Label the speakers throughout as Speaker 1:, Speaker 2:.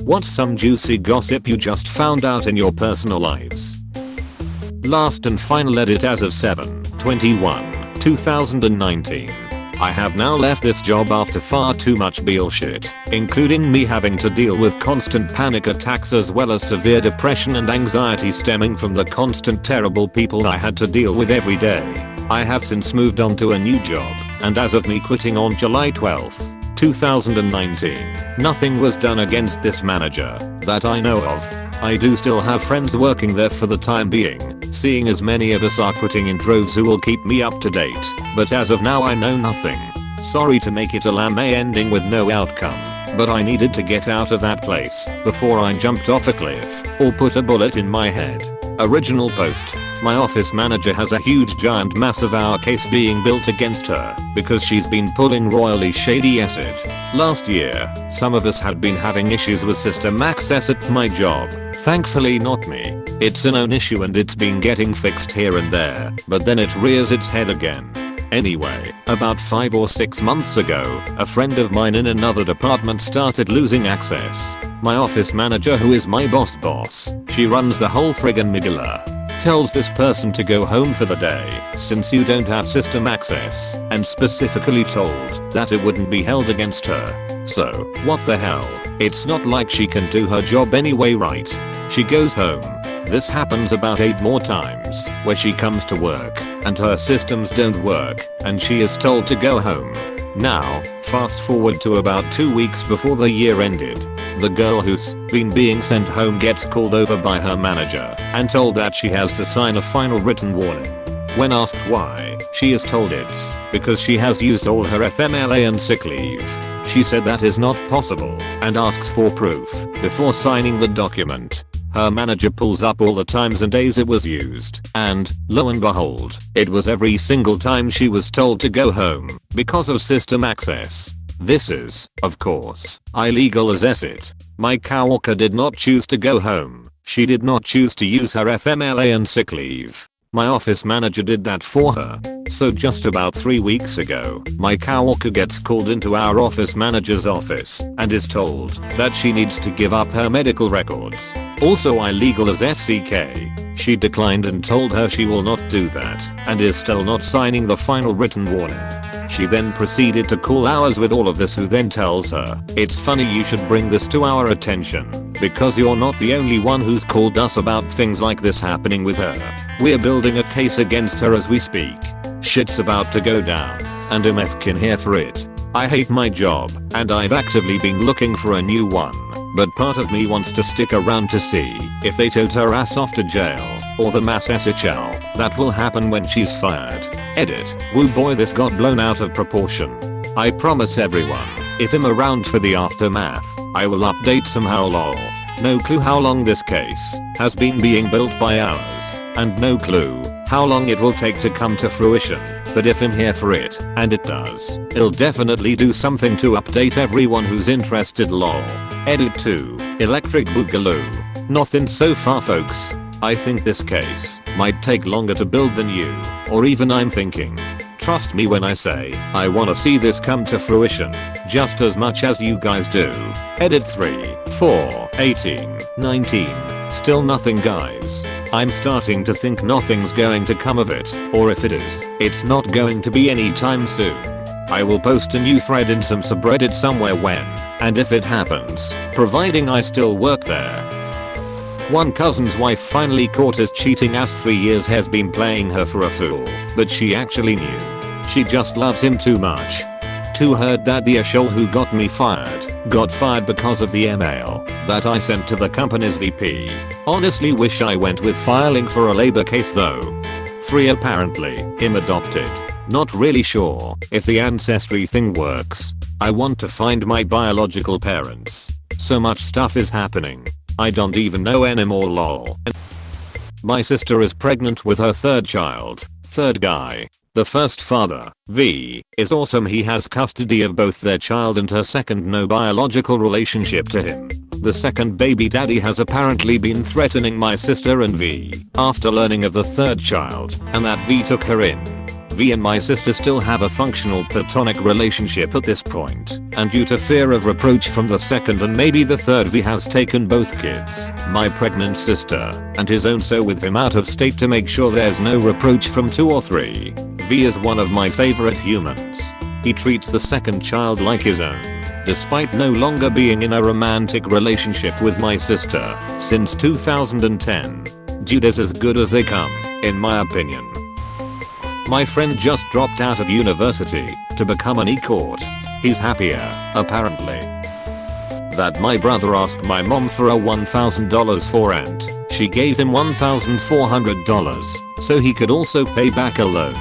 Speaker 1: What's some juicy gossip you just found out in your personal lives? Last and final edit as of 7/21/2019. I have now left this job after far too much bullshit, including me having to deal with constant panic attacks as well as severe depression and anxiety stemming from the constant terrible people I had to deal with every day. I have since moved on to a new job, and as of me quitting on July 12th, 2019, nothing was done against this manager that I know of. I do still have friends working there for the time being, seeing as many of us are quitting in droves who will keep me up to date, but as of now I know nothing. Sorry to make it a lame ending with no outcome, but I needed to get out of that place before I jumped off a cliff or put a bullet in my head. Original post. My office manager has a huge giant massive our case being built against her because she's been pulling royally shady acid. Last year, some of us had been having issues with system access at my job. Thankfully not me. It's a known issue and it's been getting fixed here and there, but then it rears its head again. Anyway, about 5 or 6 months ago, a friend of mine in another department started losing access. My office manager, who is my boss, she runs the whole friggin' medulla, tells this person to go home for the day since you don't have system access, and specifically told that it wouldn't be held against her. So, what the hell? It's not like she can do her job anyway, right? She goes home. This happens about 8 more times where she comes to work and her systems don't work and she is told to go home. Now, fast forward to about 2 weeks before the year ended. The girl who's been being sent home gets called over by her manager and told that she has to sign a final written warning. When asked why, she is told it's because she has used all her FMLA and sick leave. She said that is not possible and asks for proof before signing the document. Her manager pulls up all the times and days it was used, and, lo and behold, it was every single time she was told to go home because of system access. This is, of course, illegal as it. My coworker did not choose to go home. She did not choose to use her FMLA and sick leave. My office manager did that for her. So just about 3 weeks ago, my coworker gets called into our office manager's office and is told that she needs to give up her medical records. Also illegal as FCK. She declined and told her she will not do that and is still not signing the final written warning. She then proceeded to call ours with all of this, who then tells her, "It's funny you should bring this to our attention because you're not the only one who's called us about things like this happening with her. We're building a case against her as we speak. Shit's about to go down and I'm f***ing here for it. I hate my job and I've actively been looking for a new one, but part of me wants to stick around to see if they tote her ass off to jail or the mass SHL that will happen when she's fired." Edit. Woo boy, this got blown out of proportion. I promise everyone, if I'm around for the aftermath, I will update somehow lol. No clue how long this case has been being built by ours, and no clue how long it will take to come to fruition, but if I'm here for it, and it does, I'll definitely do something to update everyone who's interested lol. Edit 2. Electric Boogaloo. Nothing so far folks. I think this case might take longer to build than you, or even I'm thinking. Trust me when I say, I wanna see this come to fruition, just as much as you guys do. Edit 3/4/18/19. Still nothing guys. I'm starting to think nothing's going to come of it, or if it is, it's not going to be anytime soon. I will post a new thread in some subreddit somewhere when, and if it happens, providing I still work there. One cousin's wife finally caught us cheating as 3 years has been playing her for a fool, but she actually knew. She just loves him too much. Too heard that the ashole who got me fired got fired because of the email that I sent to the company's VP. Honestly wish I went with filing for a labor case though. 3 apparently, him adopted. Not really sure if the ancestry thing works. I want to find my biological parents. So much stuff is happening. I don't even know anymore lol. My sister is pregnant with her 3rd child, 3rd guy. The first father, V, is awesome. He has custody of both their child, and her second no biological relationship to him. The second baby daddy has apparently been threatening my sister and V after learning of the 3rd child and that V took her in. V and my sister still have a functional platonic relationship at this point, and due to fear of reproach from the second and maybe the third, V has taken both kids, my pregnant sister, and his own so with him out of state to make sure there's no reproach from 2 or 3. V is one of my favorite humans. He treats the second child like his own, despite no longer being in a romantic relationship with my sister since 2010. Dude is as good as they come, in my opinion. My friend just dropped out of university to become an e-court. He's happier, apparently. That my brother asked my mom for a $1,000 for rent. She gave him $1,400 so he could also pay back a loan.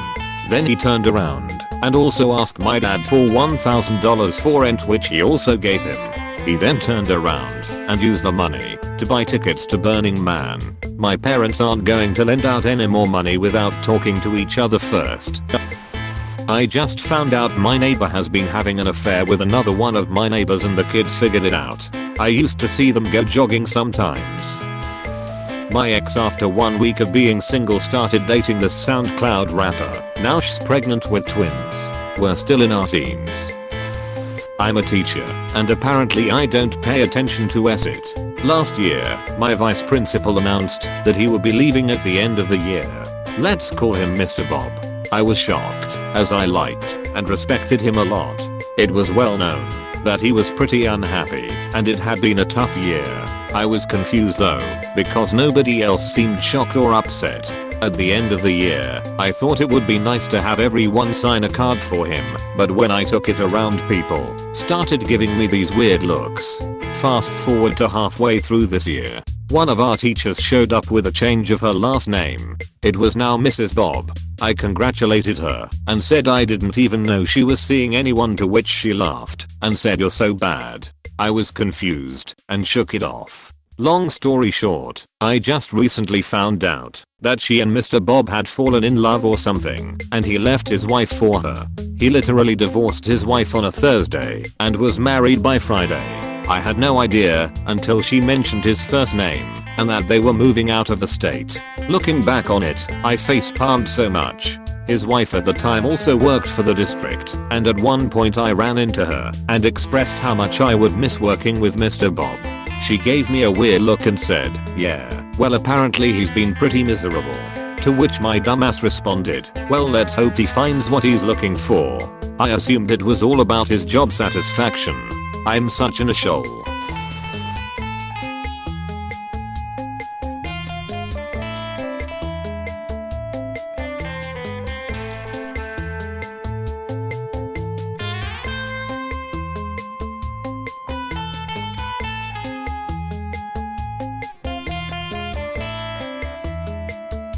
Speaker 1: Then he turned around and also asked my dad for $1,000 for rent, which he also gave him. He then turned around and used the money to buy tickets to Burning Man. My parents aren't going to lend out any more money without talking to each other first. I just found out my neighbor has been having an affair with another one of my neighbors and the kids figured it out. I used to see them go jogging sometimes. My ex, after 1 week of being single, started dating this SoundCloud rapper. Now she's pregnant with twins. We're still in our teens. I'm a teacher, and apparently I don't pay attention to it. Last year, my vice principal announced that he would be leaving at the end of the year. Let's call him Mr. Bob. I was shocked, as I liked and respected him a lot. It was well known that he was pretty unhappy, and it had been a tough year. I was confused though, because nobody else seemed shocked or upset. At the end of the year, I thought it would be nice to have everyone sign a card for him, but when I took it around, people started giving me these weird looks. Fast forward to halfway through this year, one of our teachers showed up with a change of her last name. It was now Mrs. Bob. I congratulated her and said I didn't even know she was seeing anyone, to which she laughed and said, "You're so bad." I was confused and shook it off. Long story short, I just recently found out that she and Mr. Bob had fallen in love or something, and he left his wife for her. He literally divorced his wife on a Thursday and was married by Friday. I had no idea until she mentioned his first name and that they were moving out of the state. Looking back on it, I facepalmed so much. His wife at the time also worked for the district, and at one point I ran into her and expressed how much I would miss working with Mr. Bob. She gave me a weird look and said, "Yeah, well apparently he's been pretty miserable." To which my dumbass responded, "Well, let's hope he finds what he's looking for." I assumed it was all about his job satisfaction. I'm such an a-shole.